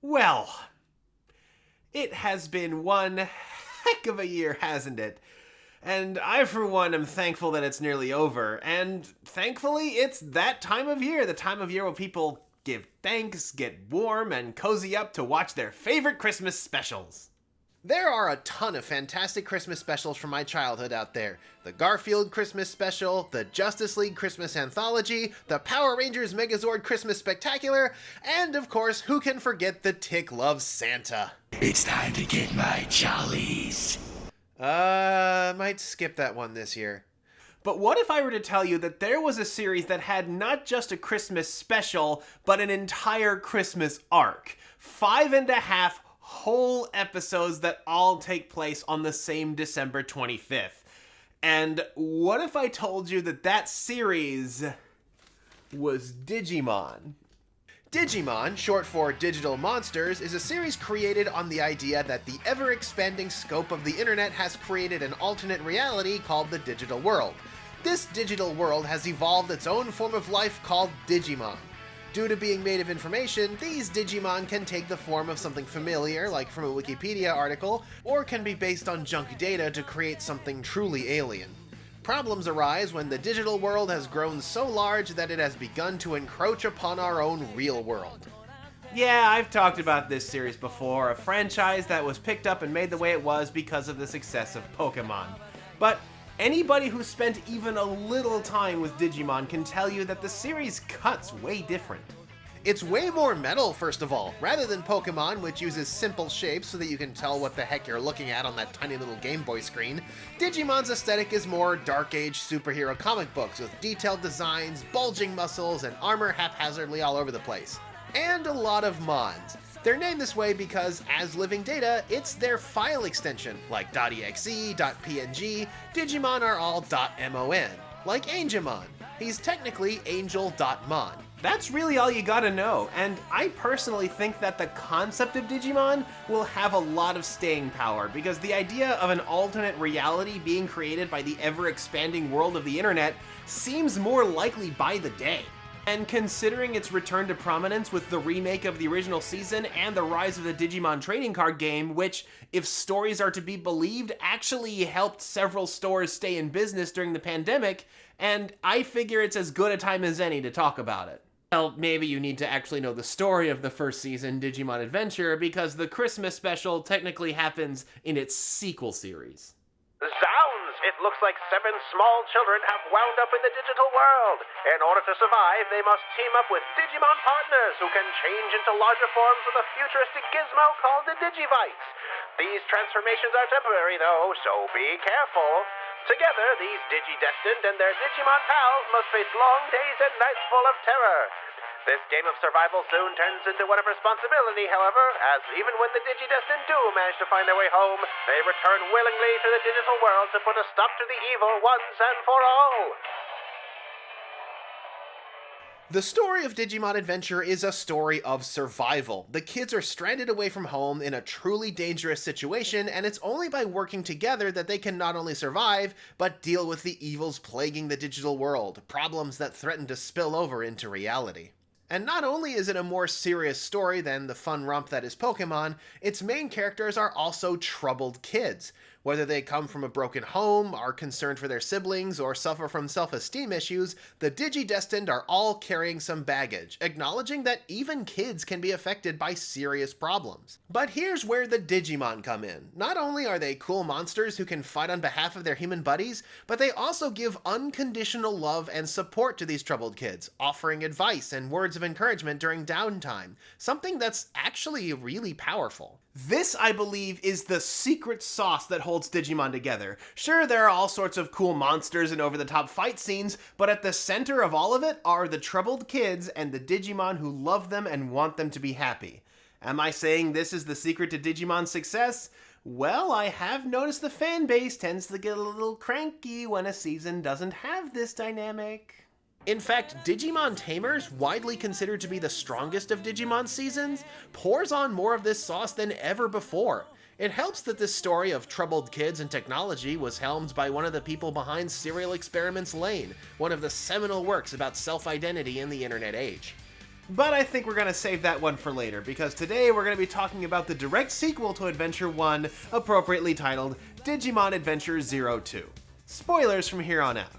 Well, it has been one heck of a year, hasn't it? And I, for one, am thankful that it's nearly over. And thankfully, it's that time of year, the time of year where people give thanks, get warm, and cozy up to watch their favorite Christmas specials. There are a ton of fantastic Christmas specials from my childhood out there. The Garfield Christmas Special, the Justice League Christmas Anthology, the Power Rangers Megazord Christmas Spectacular, and of course, who can forget the Tick Loves Santa? It's time to get my jollies. Might skip that one this year. But what if I were to tell you that there was a series that had not just a Christmas special, but an entire Christmas arc? 5.5 whole episodes that all take place on the same December 25th. And what if I told you that that series was Digimon? Digimon, short for Digital Monsters, is a series created on the idea that the ever-expanding scope of the internet has created an alternate reality called the digital world. This digital world has evolved its own form of life called Digimon. Due to being made of information, these Digimon can take the form of something familiar, like from a Wikipedia article, or can be based on junk data to create something truly alien. Problems arise when the digital world has grown so large that it has begun to encroach upon our own real world. Yeah, I've talked about this series before, a franchise that was picked up and made the way it was because of the success of Pokemon. But anybody who spent even a little time with Digimon can tell you that the series cuts way different. It's way more metal, first of all. Rather than Pokemon, which uses simple shapes so that you can tell what the heck you're looking at on that tiny little Game Boy screen, Digimon's aesthetic is more Dark Age superhero comic books with detailed designs, bulging muscles, and armor haphazardly all over the place. And a lot of mons. They're named this way because, as living data, it's their file extension, like .exe, .png, Digimon are all .mon, like Angemon. He's technically Angel.mon. That's really all you gotta know, and I personally think that the concept of Digimon will have a lot of staying power, because the idea of an alternate reality being created by the ever-expanding world of the internet seems more likely by the day. And considering its return to prominence with the remake of the original season and the rise of the Digimon trading card game, which, if stories are to be believed, actually helped several stores stay in business during the pandemic, and I figure it's as good a time as any to talk about it. Well, maybe you need to actually know the story of the first season, Digimon Adventure, because the Christmas special technically happens in its sequel series. Zounds! It looks like 7 small children have wound up in the digital world. In order to survive, they must team up with Digimon partners who can change into larger forms with a futuristic gizmo called the Digivites. These transformations are temporary, though, so be careful. Together, these Digi-destined and their Digimon pals must face long days and nights full of terror. This game of survival soon turns into one of responsibility, however, as even when the Digi-destined do manage to find their way home, they return willingly to the digital world to put a stop to the evil once and for all. The story of Digimon Adventure is a story of survival. The kids are stranded away from home in a truly dangerous situation, and it's only by working together that they can not only survive, but deal with the evils plaguing the digital world, problems that threaten to spill over into reality. And not only is it a more serious story than the fun romp that is Pokemon, its main characters are also troubled kids. Whether they come from a broken home, are concerned for their siblings, or suffer from self-esteem issues, the Digi-destined are all carrying some baggage, acknowledging that even kids can be affected by serious problems. But here's where the Digimon come in. Not only are they cool monsters who can fight on behalf of their human buddies, but they also give unconditional love and support to these troubled kids, offering advice and words of encouragement during downtime, something that's actually really powerful. This, I believe, is the secret sauce that holds Digimon together. Sure, there are all sorts of cool monsters and over-the-top fight scenes, but at the center of all of it are the troubled kids and the Digimon who love them and want them to be happy. Am I saying this is the secret to Digimon's success? Well, I have noticed the fan base tends to get a little cranky when a season doesn't have this dynamic. In fact, Digimon Tamers, widely considered to be the strongest of Digimon seasons, pours on more of this sauce than ever before. It helps that this story of troubled kids and technology was helmed by one of the people behind Serial Experiments Lain, one of the seminal works about self-identity in the internet age. But I think we're going to save that one for later, because today we're going to be talking about the direct sequel to Adventure 1, appropriately titled Digimon Adventure 02. Spoilers from here on out.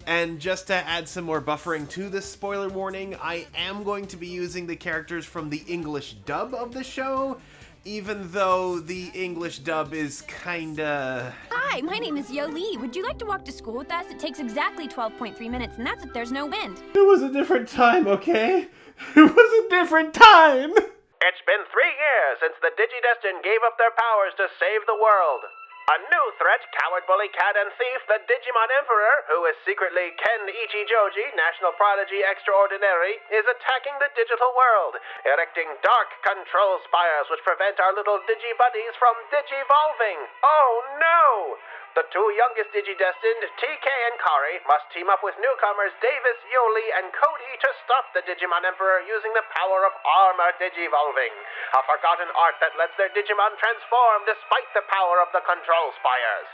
And just to add some more buffering to this spoiler warning, I am going to be using the characters from the English dub of the show, even though the English dub is kinda... Hi, my name is Yo Lee. Would you like to walk to school with us? It takes exactly 12.3 minutes, and that's if there's no wind. It was a different time, okay? It was a different time! It's been 3 years since the Digidestined gave up their powers to save the world. A new threat, coward, bully, cat, and thief, the Digimon Emperor, who is secretly Ken Ichijoji, National Prodigy Extraordinary, is attacking the digital world, erecting dark control spires which prevent our little Digi-buddies from digivolving. Oh no! The 2 youngest Digidestined, TK and Kari, must team up with newcomers Davis, Yoli, and Cody to stop the Digimon Emperor using the power of armor digivolving, a forgotten art that lets their Digimon transform despite the power of the control spires.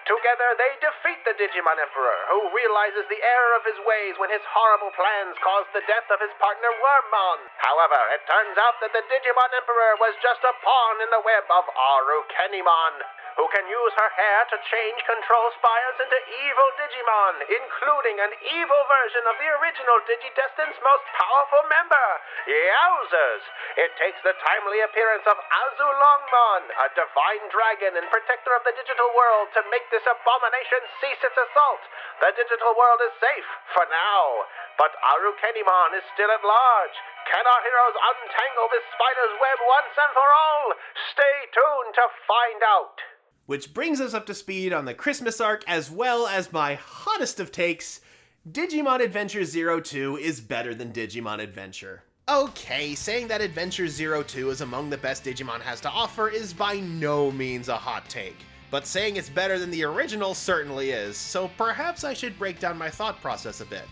Together, they defeat the Digimon Emperor, who realizes the error of his ways when his horrible plans caused the death of his partner Wormmon. However, it turns out that the Digimon Emperor was just a pawn in the web of Arukenimon, who can use her hair to change control spires into evil Digimon, including an evil version of the original Digidestined's most powerful member. Yowzers! It takes the timely appearance of Azulongmon, a divine dragon and protector of the digital world, to make this abomination cease its assault. The digital world is safe, for now. But Arukenimon is still at large. Can our heroes untangle this spider's web once and for all? Stay tuned to find out. Which brings us up to speed on the Christmas arc, as well as my hottest of takes: Digimon Adventure 02 is better than Digimon Adventure. Okay, saying that Adventure 02 is among the best Digimon has to offer is by no means a hot take. But saying it's better than the original certainly is, so perhaps I should break down my thought process a bit.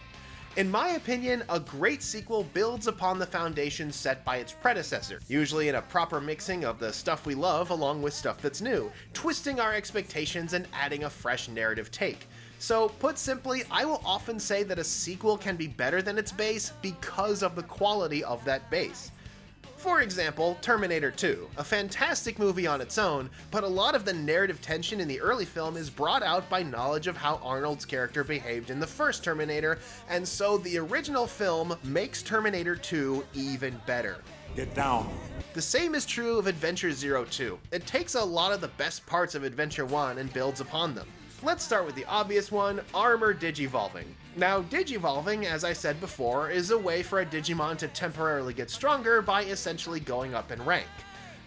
In my opinion, a great sequel builds upon the foundation set by its predecessor, usually in a proper mixing of the stuff we love along with stuff that's new, twisting our expectations and adding a fresh narrative take. So, put simply, I will often say that a sequel can be better than its base because of the quality of that base. For example, Terminator 2, a fantastic movie on its own, but a lot of the narrative tension in the early film is brought out by knowledge of how Arnold's character behaved in the first Terminator, and so the original film makes Terminator 2 even better. Get down. The same is true of Adventure 02. It takes a lot of the best parts of Adventure 1 and builds upon them. Let's start with the obvious one, armor digivolving. Now, digivolving, as I said before, is a way for a Digimon to temporarily get stronger by essentially going up in rank.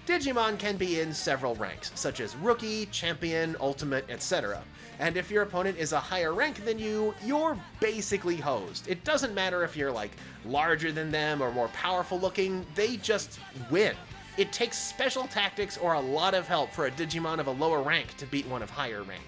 Digimon can be in several ranks, such as Rookie, Champion, Ultimate, etc. And if your opponent is a higher rank than you, you're basically hosed. It doesn't matter if you're like larger than them or more powerful looking, they just win. It takes special tactics or a lot of help for a Digimon of a lower rank to beat one of higher rank.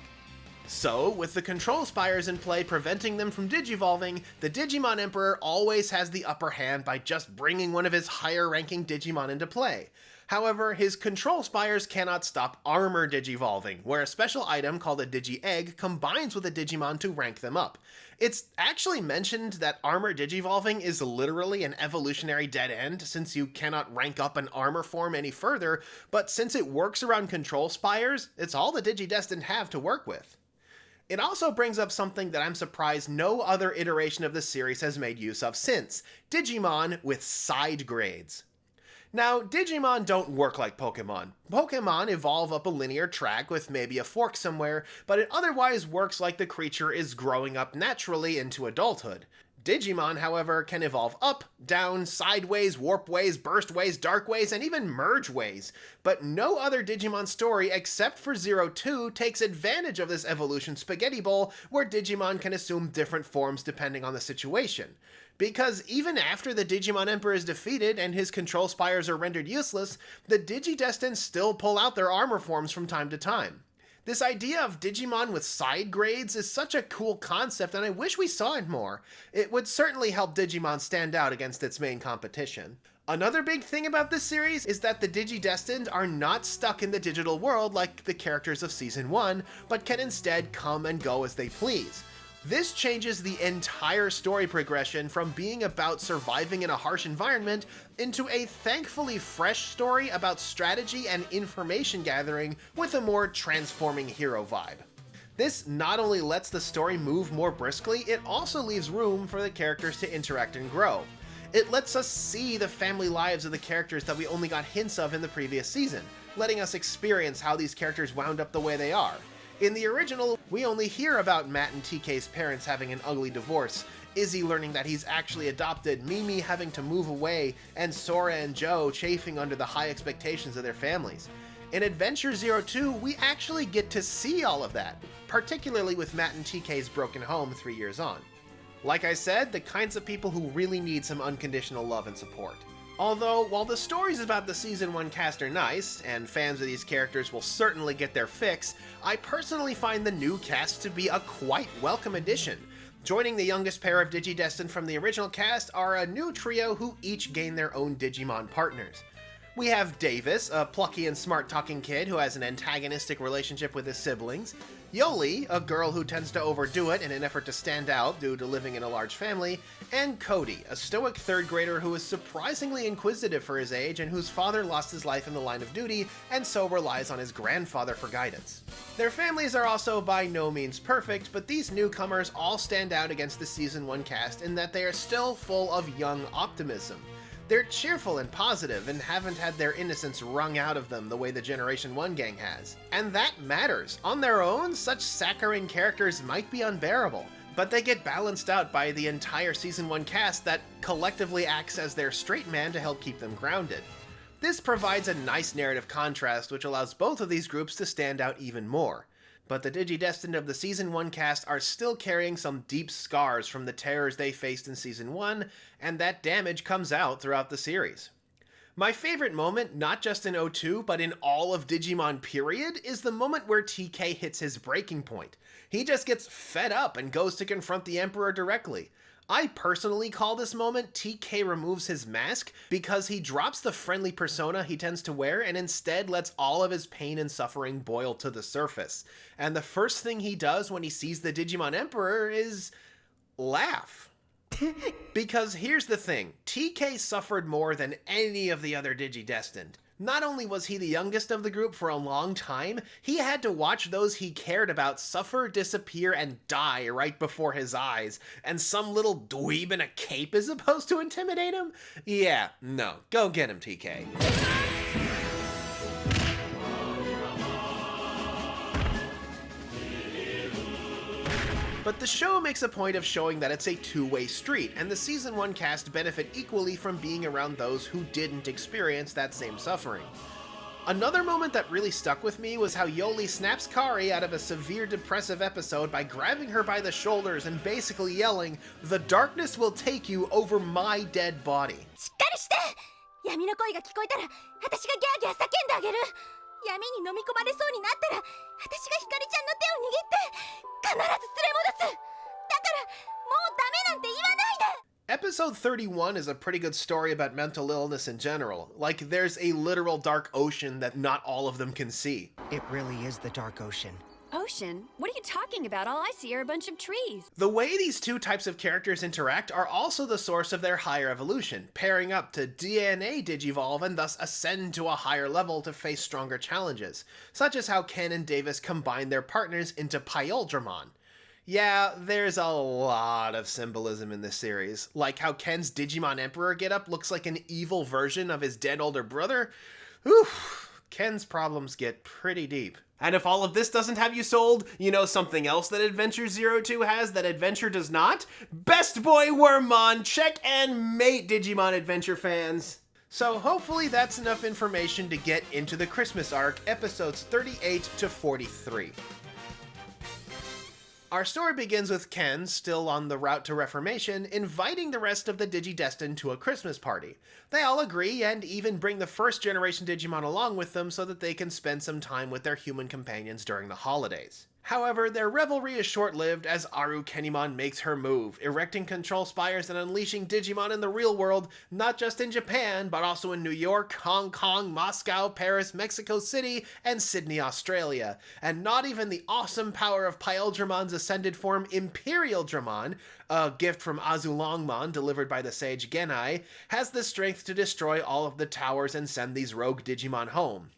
So, with the control spires in play preventing them from digivolving, the Digimon Emperor always has the upper hand by just bringing one of his higher ranking Digimon into play. However, his control spires cannot stop armor digivolving, where a special item called a Digi-Egg combines with a Digimon to rank them up. It's actually mentioned that armor digivolving is literally an evolutionary dead end, since you cannot rank up an armor form any further, but since it works around control spires, it's all the Digidestined have to work with. It also brings up something that I'm surprised no other iteration of the series has made use of since: Digimon with side grades. Now, Digimon don't work like Pokemon. Pokemon evolve up a linear track with maybe a fork somewhere, but it otherwise works like the creature is growing up naturally into adulthood. Digimon, however, can evolve up, down, sideways, warp ways, burst ways, dark ways, and even merge ways. But no other Digimon story except for 02 takes advantage of this evolution spaghetti bowl where Digimon can assume different forms depending on the situation. Because even after the Digimon Emperor is defeated and his control spires are rendered useless, the Digidestined still pull out their armor forms from time to time. This idea of Digimon with side grades is such a cool concept, and I wish we saw it more. It would certainly help Digimon stand out against its main competition. Another big thing about this series is that the Digidestined are not stuck in the digital world like the characters of Season 1, but can instead come and go as they please. This changes the entire story progression from being about surviving in a harsh environment into a thankfully fresh story about strategy and information gathering with a more transforming hero vibe. This not only lets the story move more briskly, it also leaves room for the characters to interact and grow. It lets us see the family lives of the characters that we only got hints of in the previous season, letting us experience how these characters wound up the way they are. In the original, we only hear about Matt and TK's parents having an ugly divorce, Izzy learning that he's actually adopted, Mimi having to move away, and Sora and Joe chafing under the high expectations of their families. In Adventure 02, we actually get to see all of that, particularly with Matt and TK's broken home 3 years on. Like I said, the kinds of people who really need some unconditional love and support. Although, while the stories about the Season 1 cast are nice, and fans of these characters will certainly get their fix, I personally find the new cast to be a quite welcome addition. Joining the youngest pair of Digidestined from the original cast are a new trio who each gain their own Digimon partners. We have Davis, a plucky and smart-talking kid who has an antagonistic relationship with his siblings, Yoli, a girl who tends to overdo it in an effort to stand out due to living in a large family, and Cody, a stoic third grader who is surprisingly inquisitive for his age and whose father lost his life in the line of duty and so relies on his grandfather for guidance. Their families are also by no means perfect, but these newcomers all stand out against the Season 1 cast in that they are still full of young optimism. They're cheerful and positive and haven't had their innocence wrung out of them the way the Generation 1 gang has. And that matters. On their own, such saccharine characters might be unbearable, but they get balanced out by the entire Season 1 cast that collectively acts as their straight man to help keep them grounded. This provides a nice narrative contrast which allows both of these groups to stand out even more. But the Digidestined of the Season 1 cast are still carrying some deep scars from the terrors they faced in Season 1, and that damage comes out throughout the series. My favorite moment, not just in 02, but in all of Digimon period, is the moment where TK hits his breaking point. He just gets fed up and goes to confront the Emperor directly. I personally call this moment TK removes his mask because he drops the friendly persona he tends to wear and instead lets all of his pain and suffering boil to the surface. And the first thing he does when he sees the Digimon Emperor is laugh. Because here's the thing, TK suffered more than any of the other Digidestined. Not only was he the youngest of the group for a long time, he had to watch those he cared about suffer, disappear, and die right before his eyes, and some little dweeb in a cape is supposed to intimidate him? Yeah, no, go get him, TK. But the show makes a point of showing that it's a two-way street, and the Season 1 cast benefit equally from being around those who didn't experience that same suffering. Another moment that really stuck with me was how Yoli snaps Kari out of a severe depressive episode by grabbing her by the shoulders and basically yelling, "The darkness will take you over my dead body." しっかりして闇の声が聞こえたら私がギャーギャー叫んであげる闇に飲み込まれそうになったら私がひかりちゃんの手を握って必ず連れ戻すだからもうダメなんて言わないで Episode 31 is a pretty good story about mental illness in general. Like, there's a literal dark ocean that not all of them can see. It really is the dark ocean. Ocean? What are you talking about? All I see are a bunch of trees. The way these two types of characters interact are also the source of their higher evolution, pairing up to DNA digivolve and thus ascend to a higher level to face stronger challenges, such as how Ken and Davis combine their partners into Pyoldramon. Yeah, there's a lot of symbolism in this series, like how Ken's Digimon Emperor getup looks like an evil version of his dead older brother. Oof, Ken's problems get pretty deep. And if all of this doesn't have you sold, you know something else that Adventure 02 has that Adventure does not? Best Boy Wormmon! Check and mate, Digimon Adventure fans! So hopefully that's enough information to get into the Christmas arc, episodes 38 to 43. Our story begins with Ken, still on the route to reformation, inviting the rest of the Digidestined to a Christmas party. They all agree and even bring the first generation Digimon along with them so that they can spend some time with their human companions during the holidays. However, their revelry is short-lived as Aru Kenimon makes her move, erecting control spires and unleashing Digimon in the real world, not just in Japan, but also in New York, Hong Kong, Moscow, Paris, Mexico City, and Sydney, Australia. And not even the awesome power of Pyeldramon's ascended form Imperial Dramon, a gift from Azulongmon delivered by the sage Genai, has the strength to destroy all of the towers and send these rogue Digimon home.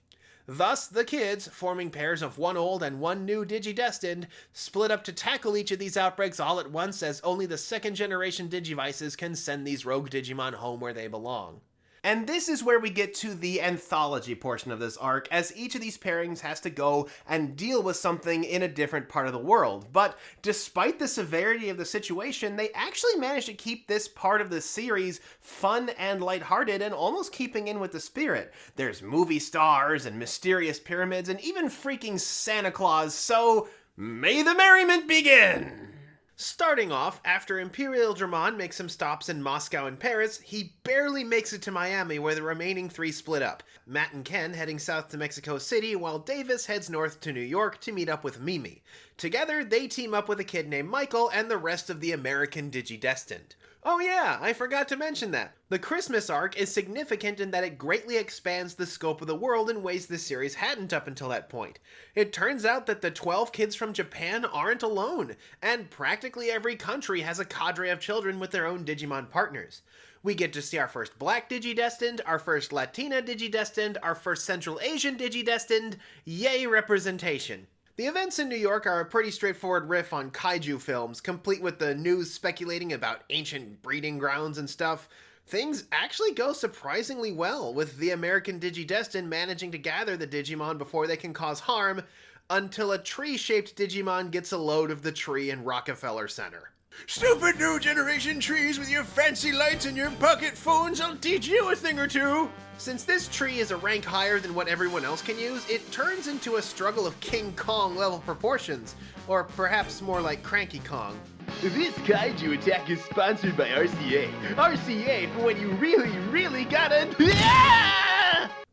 Thus, the kids, forming pairs of one old and one new Digidestined, split up to tackle each of these outbreaks all at once, as only the second generation Digivices can send these rogue Digimon home where they belong. And this is where we get to the anthology portion of this arc, as each of these pairings has to go and deal with something in a different part of the world. But despite the severity of the situation, they actually managed to keep this part of the series fun and lighthearted and almost keeping in with the spirit. There's movie stars and mysterious pyramids and even freaking Santa Claus, so may the merriment begin! Starting off, after Imperial Dramon makes some stops in Moscow and Paris, he barely makes it to Miami, where the remaining three split up. Matt and Ken heading south to Mexico City, while Davis heads north to New York to meet up with Mimi. Together, they team up with a kid named Michael and the rest of the American Digidestined. Oh yeah, I forgot to mention that. The Christmas arc is significant in that it greatly expands the scope of the world in ways the series hadn't up until that point. It turns out that the 12 kids from Japan aren't alone, and practically every country has a cadre of children with their own Digimon partners. We get to see our first Black Digidestined, our first Latina Digidestined, our first Central Asian Digidestined. Yay representation. The events in New York are a pretty straightforward riff on kaiju films, complete with the news speculating about ancient breeding grounds and stuff. Things actually go surprisingly well, with the American Digidestined managing to gather the Digimon before they can cause harm, until a tree-shaped Digimon gets a load of the tree in Rockefeller Center. Stupid new generation trees with your fancy lights and your pocket phones, I'll teach you a thing or two! Since this tree is a rank higher than what everyone else can use, it turns into a struggle of King Kong level proportions, or perhaps more like Cranky Kong. This kaiju attack is sponsored by RCA. RCA for when you really gotta...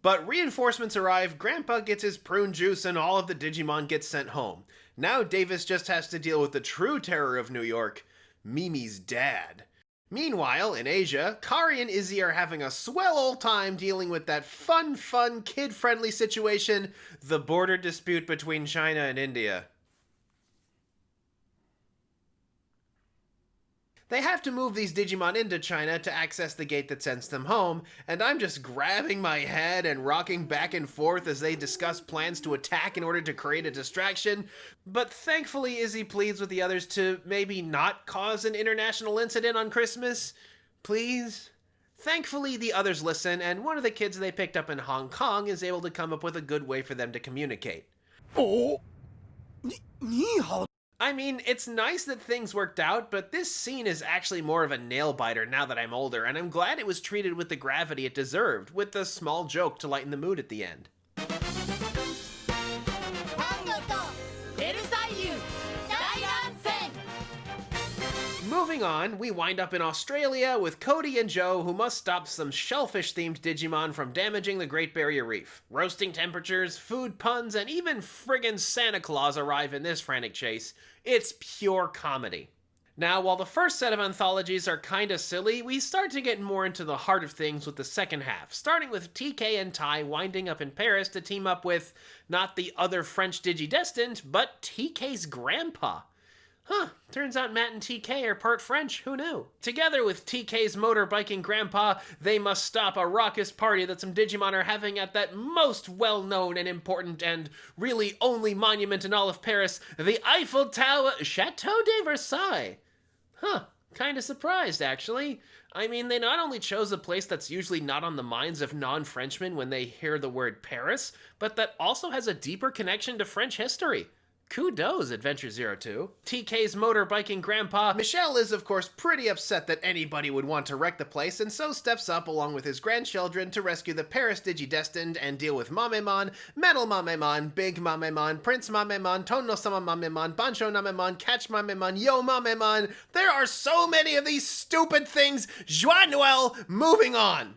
But reinforcements arrive, Grandpa gets his prune juice, and all of the Digimon get sent home. Now Davis just has to deal with the true terror of New York, Mimi's dad. Meanwhile, in Asia, Kari and Izzy are having a swell old time dealing with that fun, kid-friendly situation, the border dispute between China and India. They have to move these Digimon into China to access the gate that sends them home, and I'm just grabbing my head and rocking back and forth as they discuss plans to attack in order to create a distraction. But thankfully Izzy pleads with the others to maybe not cause an international incident on Christmas. Please? Thankfully the others listen, and one of the kids they picked up in Hong Kong is able to come up with a good way for them to communicate. Oh. Ni hao. I mean, it's nice that things worked out, but this scene is actually more of a nail-biter now that I'm older, and I'm glad it was treated with the gravity it deserved, with a small joke to lighten the mood at the end. Moving on, we wind up in Australia with Cody and Joe, who must stop some shellfish-themed Digimon from damaging the Great Barrier Reef. Roasting temperatures, food puns, and even friggin' Santa Claus arrive in this frantic chase. It's pure comedy. Now, while the first set of anthologies are kinda silly, we start to get more into the heart of things with the second half, starting with TK and Tai winding up in Paris to team up with not the other French Digidestined, but TK's grandpa. Huh, turns out Matt and TK are part French, who knew? Together with TK's motorbiking grandpa, they must stop a raucous party that some Digimon are having at that most well-known and important and really only monument in all of Paris, the Eiffel Tower Chateau de Versailles. Huh, kinda surprised, actually. I mean, they not only chose a place that's usually not on the minds of non-Frenchmen when they hear the word Paris, but that also has a deeper connection to French history. Kudos, Adventure 02. TK's motorbiking grandpa, Michel, is of course pretty upset that anybody would want to wreck the place, and so steps up along with his grandchildren to rescue the Paris Digidestined and deal with Mamemon, Metal Mamemon, Big Mamemon, Prince Mamemon, Tono-sama Mamemon, Bancho Namemon, Catch Mamemon, Yo Mamemon. There are so many of these stupid things. Joie Noel, moving on.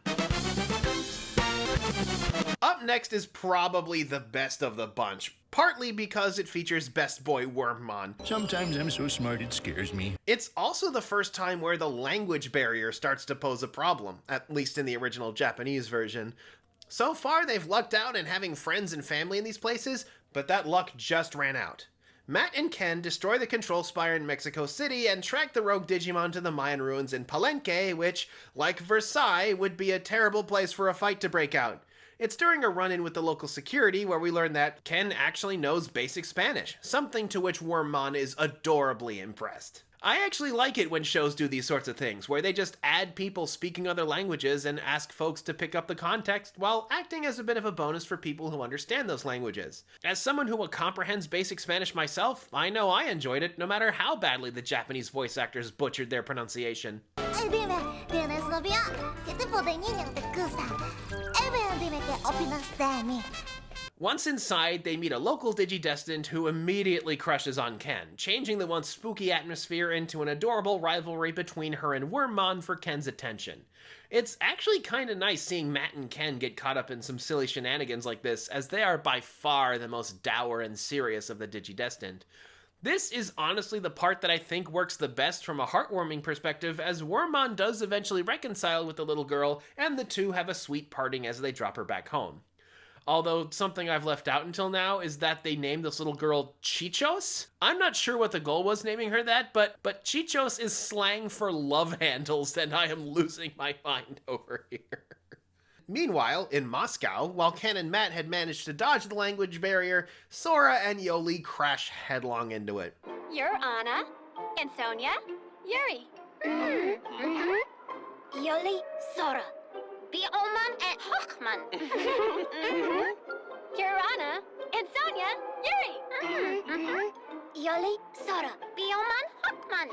Up next is probably the best of the bunch. partly because it features Best Boy Wormmon. Sometimes I'm so smart it scares me. It's also the first time where the language barrier starts to pose a problem, at least in the original Japanese version. So far, they've lucked out in having friends and family in these places, but that luck just ran out. Matt and Ken destroy the control spire in Mexico City and track the rogue Digimon to the Mayan ruins in Palenque, which, like Versailles, would be a terrible place for a fight to break out. It's during a run-in with the local security where we learn that Ken actually knows basic Spanish, something to which Wormmon is adorably impressed. I actually like it when shows do these sorts of things, where they just add people speaking other languages and ask folks to pick up the context while acting as a bit of a bonus for people who understand those languages. As someone who comprehends basic Spanish myself, I know I enjoyed it no matter how badly the Japanese voice actors butchered their pronunciation. Once inside, they meet a local Digidestined who immediately crushes on Ken, changing the once spooky atmosphere into an adorable rivalry between her and Wormmon for Ken's attention. It's actually kinda nice seeing Matt and Ken get caught up in some silly shenanigans like this, as they are by far the most dour and serious of the Digidestined. This is honestly the part that I think works the best from a heartwarming perspective, as Wormmon does eventually reconcile with the little girl, and the two have a sweet parting as they drop her back home. Although, something I've left out until now is that they named this little girl Chichos? I'm not sure what the goal was naming her that, but Chichos is slang for love handles, and I am losing my mind over here. Meanwhile, in Moscow, while Ken and Matt had managed to dodge the language barrier, Sora and Yoli crash headlong into it. You're Anna, and Sonia, Yuri. Yoli, Sora. Bioman and Hochman. You're Anna, and Sonia, Yuri. Yoli, Sora. Bioman, Hochman.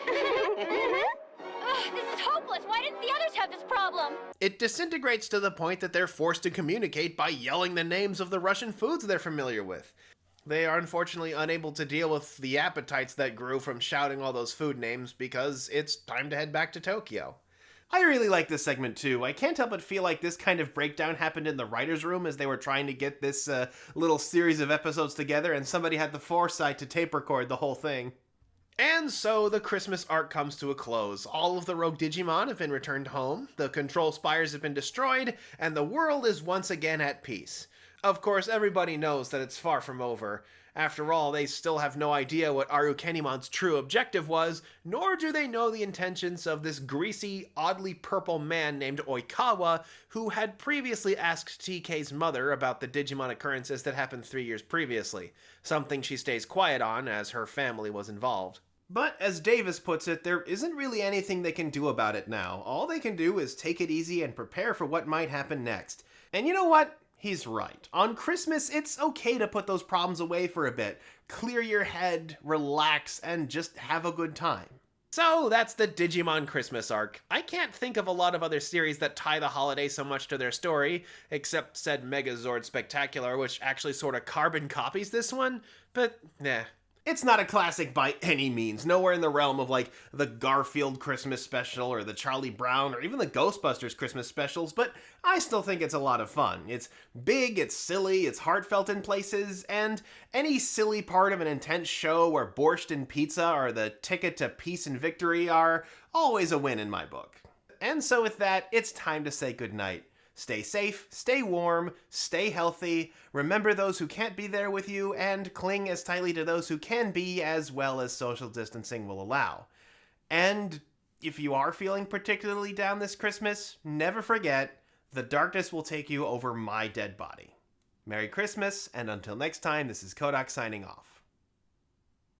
This is hopeless. Why didn't the others have this problem? It disintegrates to the point that they're forced to communicate by yelling the names of the Russian foods they're familiar with. They are unfortunately unable to deal with the appetites that grew from shouting all those food names because it's time to head back to Tokyo. I really like this segment too. I can't help but feel like this kind of breakdown happened in the writer's room as they were trying to get this little series of episodes together, and somebody had the foresight to tape record the whole thing. And so the Christmas arc comes to a close. All of the rogue Digimon have been returned home, the control spires have been destroyed, and the world is once again at peace. Of course, everybody knows that it's far from over. After all, they still have no idea what Arukenimon's true objective was, nor do they know the intentions of this greasy, oddly purple man named Oikawa, who had previously asked TK's mother about the Digimon occurrences that happened 3 years previously, something she stays quiet on as her family was involved. But as Davis puts it, there isn't really anything they can do about it now. All they can do is take it easy and prepare for what might happen next. And you know what? He's right. On Christmas, it's okay to put those problems away for a bit. Clear your head, relax, and just have a good time. So that's the Digimon Christmas arc. I can't think of a lot of other series that tie the holiday so much to their story, except said Megazord Spectacular, which actually sort of carbon copies this one, but nah. It's not a classic by any means, nowhere in the realm of like the Garfield Christmas special or the Charlie Brown or even the Ghostbusters Christmas specials, but I still think it's a lot of fun. It's big, it's silly, it's heartfelt in places, and any silly part of an intense show where borscht and pizza are the ticket to peace and victory are always a win in my book. And so with that, it's time to say goodnight. Stay safe, stay warm, stay healthy, remember those who can't be there with you, and cling as tightly to those who can be, as well as social distancing will allow. And if you are feeling particularly down this Christmas, never forget, the darkness will take you over my dead body. Merry Christmas, and until next time, this is Kohdok signing off.